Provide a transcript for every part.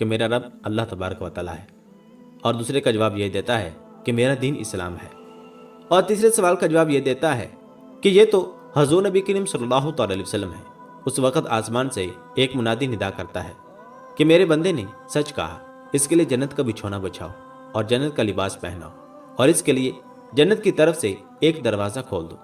کہ میرا رب اللہ تبارک و تعالیٰ ہے، اور دوسرے کا جواب یہ دیتا ہے کہ میرا دین اسلام ہے، اور تیسرے سوال کا جواب یہ دیتا ہے کہ یہ تو حضور نبی کریم صلی اللہ تعالی علیہ وسلم ہے، اس وقت آسمان سے ایک منادی ندا کرتا ہے کہ میرے بندے نے سچ کہا، اس کے لیے جنت کا بچھونا بچھاؤ اور جنت کا لباس پہناؤ، اور اس کے لیے جنت کی طرف سے ایک دروازہ کھول دو،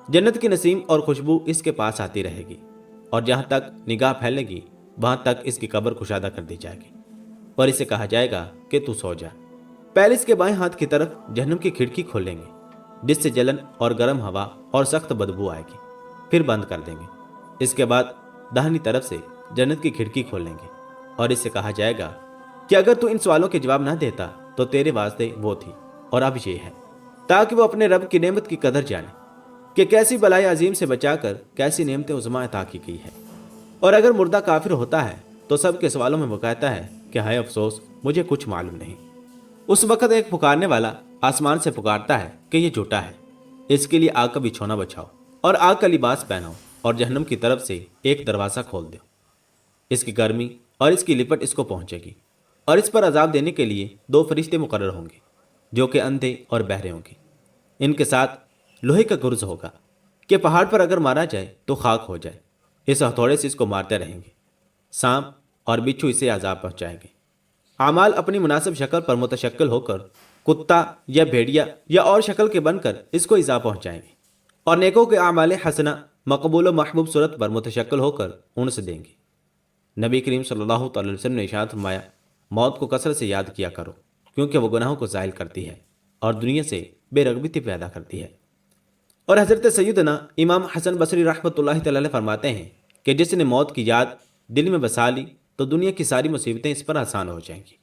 جنت کی نسیم اور خوشبو اس کے پاس آتی رہے گی، اور جہاں تک نگاہ پھیلے گی وہاں تک اس کی قبر کشادہ کر دی جائے گی، اور اسے کہا جائے گا کہ تو سو جا۔ پہلے اس کے بائیں ہاتھ کی طرف جہنم کی کھڑکی کھولیں گے جس سے جلن اور گرم ہوا اور سخت بدبو آئے گی، پھر بند کر دیں گے۔ اس کے بعد داہنی طرف سے جنت کی کھڑکی کھولیں گے، اور اس سے کہا جائے گا کہ اگر تو ان سوالوں کے جواب نہ دیتا تو تیرے واسطے وہ تھی، اور اب یہ ہے، تاکہ وہ اپنے رب کی نعمت کی قدر جانے کہ کیسی بلائی عظیم سے بچا کر کیسی نعمتیں عظمیٰ عطا کی گئی ہے۔ اور اگر مردہ کافر ہوتا ہے تو سب کے سوالوں میں وہ کہتا ہے کہ ہائے افسوس، مجھے کچھ معلوم نہیں۔ اس وقت ایک پکارنے والا آسمان سے پکارتا ہے کہ یہ جھوٹا ہے، اس کے لیے آگ کا بچھونا بچھاؤ اور آگ کا لباس پہناؤ، اور جہنم کی طرف سے ایک دروازہ کھول دو، اس کی گرمی اور اس کی لپٹ اس کو پہنچے گی، اور اس پر عذاب دینے کے لیے 2 فرشتے مقرر ہوں گے جو کہ اندھے اور بہرے ہوں گے، ان کے ساتھ لوہے کا گرز ہوگا کہ پہاڑ پر اگر مارا جائے تو خاک ہو جائے، اس ہتھوڑے سے اس کو مارتے رہیں گے، سانپ اور بچھو اسے عذاب پہنچائیں گے۔ اعمال اپنی مناسب شکل پر متشکل ہو کر کتا یا بھیڑیا یا اور شکل کے بن کر اس کو ایذا پہنچائیں گے، اور نیکوں کے اعمال حسنہ مقبول و محبوب صورت پر متشکل ہو کر انس دیں گے۔ نبی کریم صلی اللہ تعالی علیہ وسلم نے ارشاد فرمایا، موت کو کثرت سے یاد کیا کرو کیونکہ وہ گناہوں کو زائل کرتی ہے اور دنیا سے بے رغبتی پیدا کرتی ہے۔ اور حضرت سیدنا امام حسن بصری رحمۃ اللہ تعالی علیہ فرماتے ہیں کہ جس نے موت کی یاد دل میں بسا لی تو دنیا کی ساری مصیبتیں اس پر آسان ہو جائیں گی۔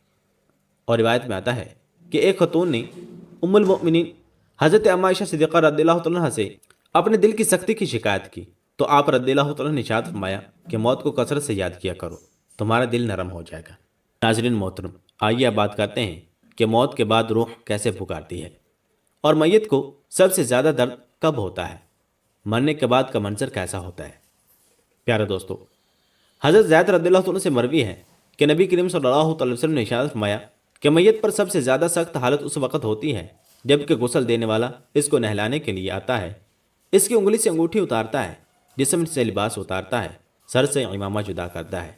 اور روایت میں آتا ہے کہ ایک خاتون نے ام المؤمنین حضرت اما عائشہ صدیقہ رضی اللہ تعالیٰ عنہ سے اپنے دل کی سختی کی شکایت کی، تو آپ رضی اللہ تعالیٰ نے ارشاد فرمایا کہ موت کو کثرت سے یاد کیا کرو، تمہارا دل نرم ہو جائے گا۔ ناظرین محترم، آئیے اب بات کرتے ہیں کہ موت کے بعد روح کیسے پکارتی ہے، اور میت کو سب سے زیادہ درد کب ہوتا ہے، مرنے کے بعد کا منظر کیسا ہوتا ہے۔ پیارے دوستو، حضرت زید رضی اللہ عنہ سے مروی ہے کہ نبی کریم صلی اللہ علیہ وسلم نے ارشاد فرمایا کہ میت پر سب سے زیادہ سخت حالت اس وقت ہوتی ہے جب کہ غسل دینے والا اس کو نہلانے کے لیے آتا ہے، اس کی انگلی سے انگوٹھی اتارتا ہے، جسم سے لباس اتارتا ہے، سر سے عمامہ جدا کرتا ہے،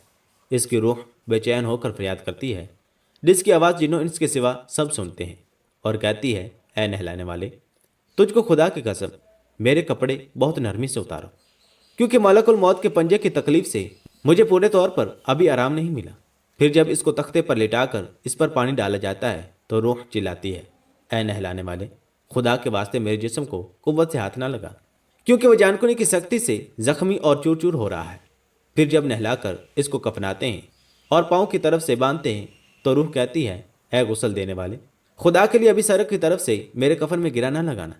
اس کی روح بے چین ہو کر فریاد کرتی ہے، جس کی آواز جنوں انس کے سوا سب سنتے ہیں، اور کہتی ہے، اے نہلانے والے، تجھ کو خدا کی قسم میرے کپڑے بہت نرمی سے اتارو، کیونکہ ملک الموت کے پنجے کی تکلیف سے مجھے پورے طور پر ابھی آرام نہیں ملا۔ پھر جب اس کو تختے پر لٹا کر اس پر پانی ڈالا جاتا ہے تو روح چلاتی ہے، اے نہلانے والے، خدا کے واسطے میرے جسم کو قوت سے ہاتھ نہ لگا، کیونکہ وہ جان کنی کی سختی سے زخمی اور چور چور ہو رہا ہے۔ پھر جب نہلا کر اس کو کفناتے ہیں اور پاؤں کی طرف سے باندھتے ہیں تو روح کہتی ہے، اے غسل دینے والے، خدا کے لیے ابھی سڑک کی طرف سے میرے کفن میں گرا نہ لگانا،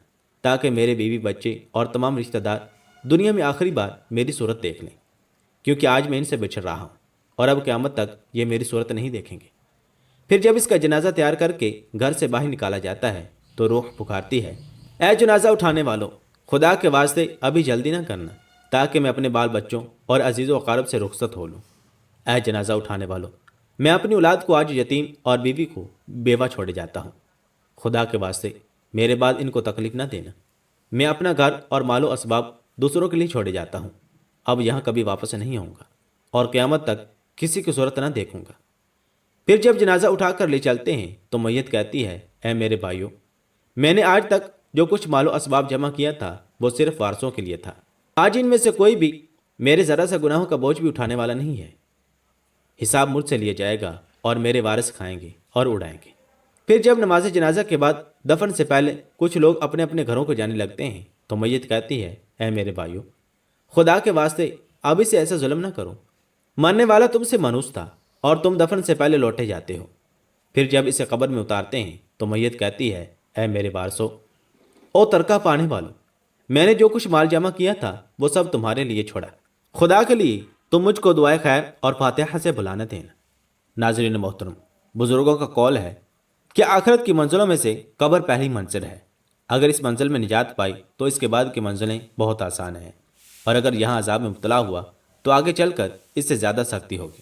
تاکہ میرے بیوی بچے اور تمام رشتہ دار دنیا میں آخری بار میری صورت دیکھ لیں، کیونکہ آج میں ان سے بچھڑ رہا ہوں اور اب قیامت تک یہ میری صورت نہیں دیکھیں گے۔ پھر جب اس کا جنازہ تیار کر کے گھر سے باہر نکالا جاتا ہے تو روح پکارتی ہے، اے جنازہ اٹھانے والوں، خدا کے واسطے ابھی جلدی نہ کرنا، تاکہ میں اپنے بال بچوں اور عزیز و اقارب سے رخصت ہو لوں۔ اے جنازہ اٹھانے والوں، میں اپنی اولاد کو آج یتیم اور بیوی کو بیوہ چھوڑے جاتا ہوں، خدا کے واسطے میرے بعد ان کو تکلیف نہ دینا۔ میں اپنا گھر اور مال و اسباب دوسروں کے لیے چھوڑے جاتا ہوں، اب یہاں کبھی واپس نہیں آؤں گا اور قیامت تک کسی کی صورت نہ دیکھوں گا۔ پھر جب جنازہ اٹھا کر لے چلتے ہیں تو میت کہتی ہے، اے میرے بھائیوں، میں نے آج تک جو کچھ مال و اسباب جمع کیا تھا وہ صرف وارثوں کے لیے تھا، آج ان میں سے کوئی بھی میرے ذرا سا گناہوں کا بوجھ بھی اٹھانے والا نہیں ہے۔ حساب مجھ سے لیا جائے گا اور میرے وارث کھائیں گے اور اڑائیں گے۔ پھر جب نماز جنازہ کے بعد دفن سے پہلے کچھ لوگ اپنے اپنے گھروں کو جانے لگتے ہیں تو میت کہتی ہے، اے میرے بھائیوں، خدا کے واسطے اب اسے ایسا ظلم نہ کرو، مرنے والا تم سے منوس تھا اور تم دفن سے پہلے لوٹے جاتے ہو۔ پھر جب اسے قبر میں اتارتے ہیں تو میت کہتی ہے، اے میرے وارثو، او ترکہ پانے والوں، میں نے جو کچھ مال جمع کیا تھا وہ سب تمہارے لیے چھوڑا، خدا کے لیے تم مجھ کو دعائے خیر اور فاتحہ سے بھلا نہ دینا۔ ناظرین محترم، بزرگوں کا قول ہے کہ آخرت کی منزلوں میں سے قبر پہلی منزل ہے، اگر اس منزل میں نجات پائی تو اس کے بعد کی منزلیں بہت آسان ہیں، اور اگر یہاں عذاب میں مبتلا ہوا تو آگے چل کر اس سے زیادہ سختی ہوگی۔